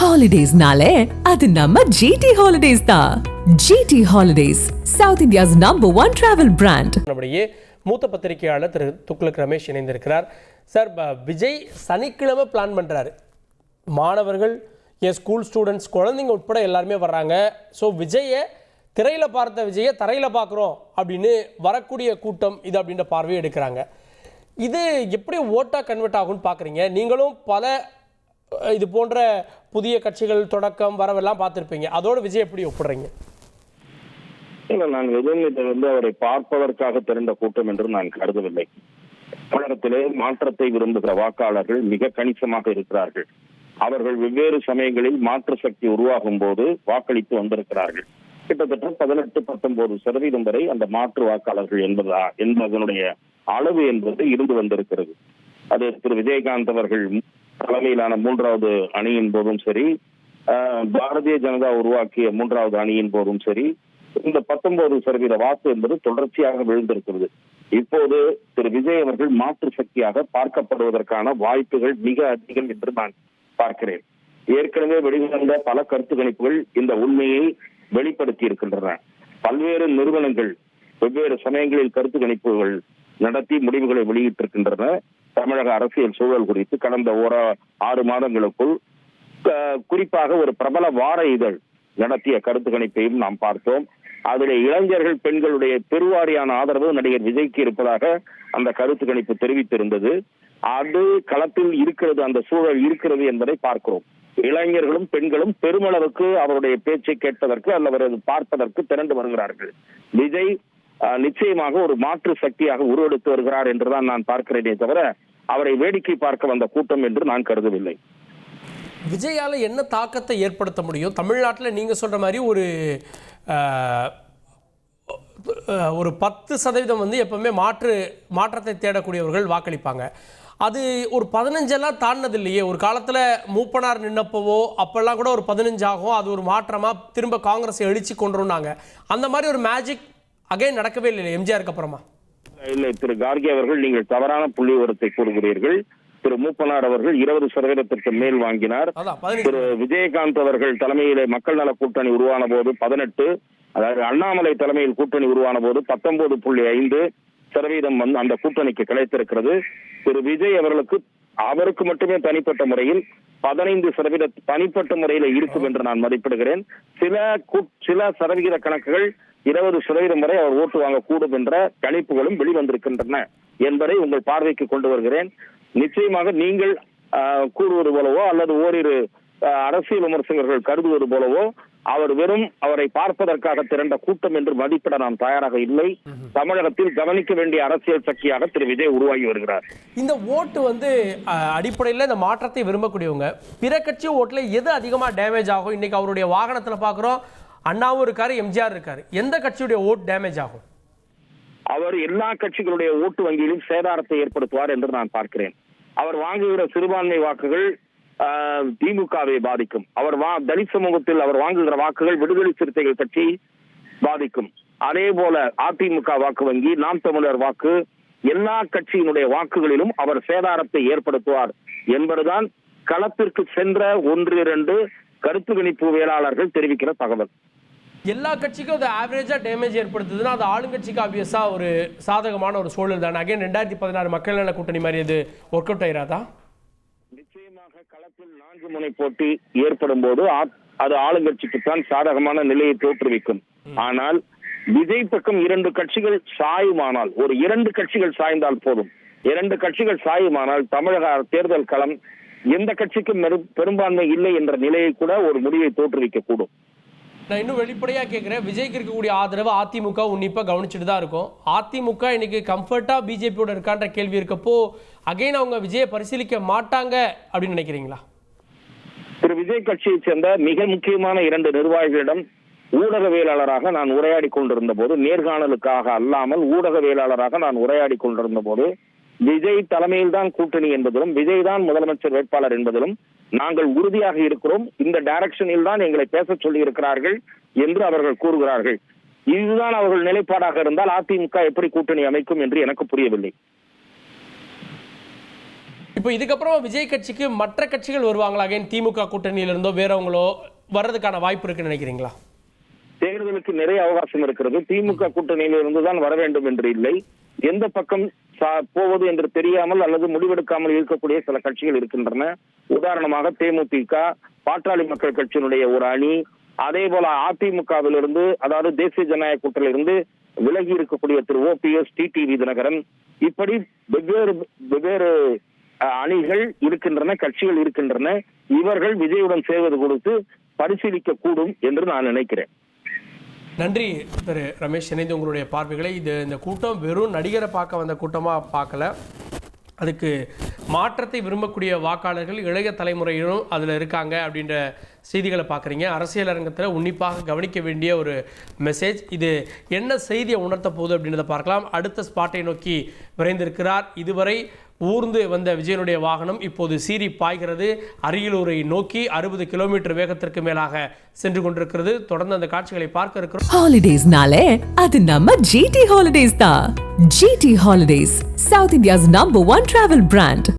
ஹாலிடேஸ்னாலே அது நம்ம ஜிடி ஹாலிடேஸ் தான். GT Holidays, South India's #1 travel brand. நம்முடைய மூத்த பத்திரிகையாளர் திரு துக்ளக் ரமேஷ் இணைந்திருக்கிறார். சார், விஜய் சனிக்கிழமை பிளான் பண்ணுறாரு. மாணவர்கள், என் ஸ்கூல் ஸ்டூடெண்ட்ஸ், குழந்தைங்க உட்பட எல்லாருமே வர்றாங்க. ஸோ விஜயை திரையில் பார்த்த விஜயை தரையில் பார்க்குறோம் அப்படின்னு வரக்கூடிய கூட்டம் இது அப்படின்ற பார்வையை எடுக்கிறாங்க. இது எப்படி ஓட்டாக கன்வெர்ட் ஆகும்னு பார்க்குறீங்க? நீங்களும் பல இது போன்ற புதிய கட்சிகள் தொடக்கம் வரவெல்லாம் பார்த்துருப்பீங்க. அதோட விஜய் எப்படி ஒப்பிடுறீங்க? இல்லை, நான் எதுவும் இதை அவரை பார்ப்பதற்காக திரண்ட கூட்டம் என்று நான் கருதவில்லை. தமிழகத்திலே மாற்றத்தை விரும்புகிற வாக்காளர்கள் மிக கணிசமாக இருக்கிறார்கள். அவர்கள் வெவ்வேறு சமயங்களில் மாற்று சக்தி உருவாகும் போது வாக்களித்து வந்திருக்கிறார்கள். கிட்டத்தட்ட 18-19% வரை அந்த மாற்று வாக்காளர்கள் என்பதனுடைய அளவு என்பது இருந்து வந்திருக்கிறது. அது திரு விஜயகாந்த் அவர்கள் தலைமையிலான 3வது அணியின் போதும் சரி, பாரதிய ஜனதா உருவாக்கிய 3வது அணியின் போதும் சரி, இந்த 19% வாக்கு என்பது தொடர்ச்சியாக விழுந்திருக்கிறது. இப்போது திரு விஜய் அவர்கள் மாற்று சக்தியாக பார்க்கப்படுவதற்கான வாய்ப்புகள் மிக அதிகம் என்று நான் பார்க்கிறேன். ஏற்கனவே வெளிவந்த பல கருத்து கணிப்புகள் இந்த உண்மையை வெளிப்படுத்தி இருக்கின்றன. பல்வேறு நிறுவனங்கள் வெவ்வேறு சமயங்களில் கருத்து கணிப்புகள் நடத்தி முடிவுகளை வெளியிட்டிருக்கின்றன. தமிழக அரசியல் சூழல் குறித்து கடந்த 6 மாதங்களுக்குள் குறிப்பாக ஒரு பிரபல வார இதழ் நடத்திய கருத்து கணிப்பையும் நாம் பார்த்தோம். அதில் இளைஞர்கள், பெண்களுடைய பெருவாரியான ஆதரவு நடிகர் விஜய்க்கு இருப்பதாக அந்த கருத்து கணிப்பு தெரிவித்திருந்தது. அது களத்தில் இருக்கிறது, அந்த சூழல் இருக்கிறது என்பதை பார்க்கிறோம். இளைஞர்களும் பெண்களும் பெருமளவுக்கு அவருடைய பேச்சை கேட்பதற்கு அல்லது பார்ப்பதற்கு திரண்டு வருகிறார்கள். விஜய் நிச்சயமாக ஒரு மாற்று சக்தியாக உருவெடுத்து வருகிறார் என்றுதான் நான் பார்க்கிறேனே தவிர அவரை வேடிக்கை பார்க்க வந்த கூட்டம் என்று நான் கருதவில்லை. விஜயால என்ன தாக்கத்தை ஏற்படுத்த முடியும் தமிழ்நாட்டில்? நீங்க சொல்ற மாதிரி ஒரு 10% வந்து எப்பவுமே மாற்றத்தை தேடக்கூடியவர்கள் வாக்களிப்பாங்க. அது ஒரு 15 தாண்டினது இல்லையே. ஒரு காலத்தில் மூப்பனார் நின்னப்பவோ அப்பெல்லாம் கூட ஒரு 15 ஆகும். அது ஒரு மாற்றமாக திரும்ப காங்கிரஸை எழுச்சி கொண்டுருந்தாங்க. அந்த மாதிரி ஒரு மேஜிக் அகைன் நடக்கவே இல்லை எம்ஜிஆருக்கு அப்புறமா. இல்லை திரு கார்கே அவர்கள், நீங்கள் தவறான புள்ளி விவரத்தை கூறுகிறீர்கள். திரு மூப்பனார் அவர்கள் 20% மேல் வாங்கினார். திரு விஜயகாந்த் அவர்கள் தலைமையிலே மக்கள் நல கூட்டணி உருவான போது 18, அதாவது அண்ணாமலை தலைமையில் கூட்டணி உருவான போது 19.5% அந்த கூட்டணிக்கு கிடைத்திருக்கிறது. திரு விஜய் அவருக்கு மட்டுமே தனிப்பட்ட முறையில் 15% தனிப்பட்ட முறையில இருக்கும் என்று நான் மதிப்பிடுகிறேன். சில சதவிகித கணக்குகள் 20% வரை அவர் ஓட்டு வாங்கக்கூடும் என்ற கணிப்புகளும் வெளிவந்திருக்கின்றன என்பதை உங்கள் பார்வைக்கு கொண்டு வருகிறேன். நிச்சயமாக நீங்கள் கூறுவது போலவோ அல்லது ஓரிரு அரசியல் விமர்சகர்கள் கருதுவது போலவோ அவரை பார்ப்பதற்காக திரண்ட கூட்டம் என்று மதிப்பிட நாம் தயாராக இல்லை. தமிழகத்தில் கவனிக்க வேண்டிய அரசியல் சக்தியாக திரு விஜய் உருவாகி வருகிறார். இந்த ஓட்டு அடிப்படையில் இந்த மாற்றத்தை விரும்பக்கூடியவங்க பிற கட்சி ஓட்டுல எது அதிகமா டேமேஜ் ஆகும்? இன்னைக்கு அவருடைய வாகனத்துல பாக்குறோம், அண்ணாவும் இருக்காரு, எம்ஜிஆர் இருக்காரு. எந்த கட்சியுடைய ஓட்டு டேமேஜ் ஆகும்? அவர் எல்லா கட்சிகளுடைய ஓட்டு வங்கியிலும் சேதாரத்தை ஏற்படுத்துவார் என்று நான் பார்க்கிறேன். அவர் வாங்குகிற சிறுபான்மை வாக்குகள் திமுகவை பாதிக்கும். தலித் சமூகத்தில் அவர் வாங்குகிற வாக்குகள் விடுதலை சிறுத்தைகள் கட்சி பாதிக்கும். அதே போல அதிமுக வாக்கு வங்கி, நாம் தமிழர் வாக்கு, எல்லா கட்சியினுடைய வாக்குகளிலும் அவர் சேதாரத்தை ஏற்படுத்துவார் என்பதுதான் களத்திற்கு சென்ற 1-2 கருத்து கணிப்புவியலாளர்கள் தெரிவிக்கிற தகவல். எல்லா கட்சிக்கும் அது ஆவரேஜா டேமேஜ் ஏற்படுத்துதுன்னா அது ஆளுங்கட்சிக்கு ஆப்வியஸா ஒரு சாதகமான ஒரு சூழல் தானே. அகைன் 2016 மக்கள் நல கூட்டணி மாதிரி அது ஒர்க் அவுட் ஆயிராதா? நிச்சயமாக களத்தில் 4 முனை போட்டி ஏற்படும் போது அது ஆளுங்கட்சிக்குத்தான் சாதகமான நிலையை தோற்றுவிக்கும். ஆனால் விஜய் பக்கம் 2 கட்சிகள் சாயுமானால், ஒரு 2 கட்சிகள் சாய்ந்தால் போதும். 2 கட்சிகள் சாயுமானால் தமிழக தேர்தல் களம் எந்த கட்சிக்கும் பெரும்பான்மை இல்லை என்ற நிலையை கூட ஒரு முடிவை தோற்றுவிக்க கூடும். நான் இன்னும் வெளிப்படையா கேட்கிறேன், விஜய்க்கு இருக்கக்கூடிய ஆதரவு அதிமுக உன்னிப்பா கவனிச்சுட்டு தான் இருக்கும். அதிமுக இன்னைக்கு கம்ஃபர்ட்டா பிஜேபியோட இருக்கான்ற கேள்வி இருக்கப்போ அகைன் அவங்க விஜயை பரிசீலிக்க மாட்டாங்க அப்படின்னு நினைக்கிறீங்களா? திரு விஜய் கட்சியை சேர்ந்த மிக முக்கியமான 2 நிர்வாகிகளிடம் ஊடகவியலாளராக நான் உரையாடி கொண்டிருந்த போது, நேர்காணலுக்காக அல்லாமல் ஊடகவியலாளராக நான் உரையாடி கொண்டிருந்த போது, விஜய் தலைமையில் தான் கூட்டணி என்பதிலும் விஜய் தான் முதலமைச்சர் வேட்பாளர் என்பதிலும் நாங்கள் உறுதியாக இருக்கிறோம். இந்த டைரக்ஷனில் தான் எங்களை பேச சொல்லி இருக்கிறார்கள் என்று அவர்கள் கூறுகிறார்கள். இதுதான் அவர்கள் நிலைப்பாடாக இருந்தால் அதிமுக எப்படி கூட்டணி அமைக்கும் என்று எனக்கு புரியவில்லை. இப்போ இதுக்கப்புறம் விஜய் கட்சிக்கு மற்ற கட்சிகள் வருவாங்களா? அகைன் திமுக கூட்டணியிலிருந்தோ வேறவங்களோ வர்றதுக்கான வாய்ப்பு இருக்குன்னு நினைக்கிறீங்களா? தேர்தலுக்கு நிறைய அவகாசம் இருக்கிறது. திமுக கூட்டணியில இருந்துதான் வர வேண்டும் என்று இல்லை. எந்த பக்கம் போவது என்று தெரியாமல் அல்லது முடிவெடுக்காமல் இருக்கக்கூடிய சில கட்சிகள் இருக்கின்றன. உதாரணமாக தேமுதிக, பாட்டாளி மக்கள் கட்சியினுடைய ஒரு அணி, அதே போல அதிமுகவிலிருந்து, அதாவது தேசிய ஜனநாயக கூட்டணியிலிருந்து விலகி இருக்கக்கூடிய திரு OPS, டிடிவி தினகரன், இப்படி வெவ்வேறு அணிகள் இருக்கின்றன, கட்சிகள் இருக்கின்றன. இவர்கள் விஜயுடன் சேர்வது கொடுத்து பரிசீலிக்க கூடும் என்று நான் நினைக்கிறேன். நன்றி திரு ரமேஷ், இணைந்து உங்களுடைய பார்வைகளை. இந்த கூட்டம் வெறும் நடிகரை பார்க்க வந்த கூட்டமாக பார்க்கல, அதுக்கு மாற்றத்தை விரும்பக்கூடிய வாக்காளர்கள் இளைய தலைமுறையிலும் அதில் இருக்காங்க அப்படின்ற செய்திகளை பார்க்குறீங்க. அரசியல் அரங்கத்தில் உன்னிப்பாக கவனிக்க வேண்டிய ஒரு மெசேஜ். இது என்ன செய்தியை உணர்த்த போகுது அப்படின்றத பார்க்கலாம். அடுத்த ஸ்பாட்டை நோக்கி விரைந்திருக்கிறார். இதுவரை ஊர்ந்து வந்த விஜயனுடைய வாகனம் இப்போது சீறி பாய்கிறது. அரியலூரை நோக்கி 60 கிலோமீட்டர் வேகத்திற்கு மேலாக சென்று கொண்டிருக்கிறது. தொடர்ந்து அந்த காட்சிகளை பார்க்க இருக்கிறோம். ஹாலிடேஸ்னாலே அது நம்ம GT Holidays தான். GT Holidays, South India's #1 travel brand.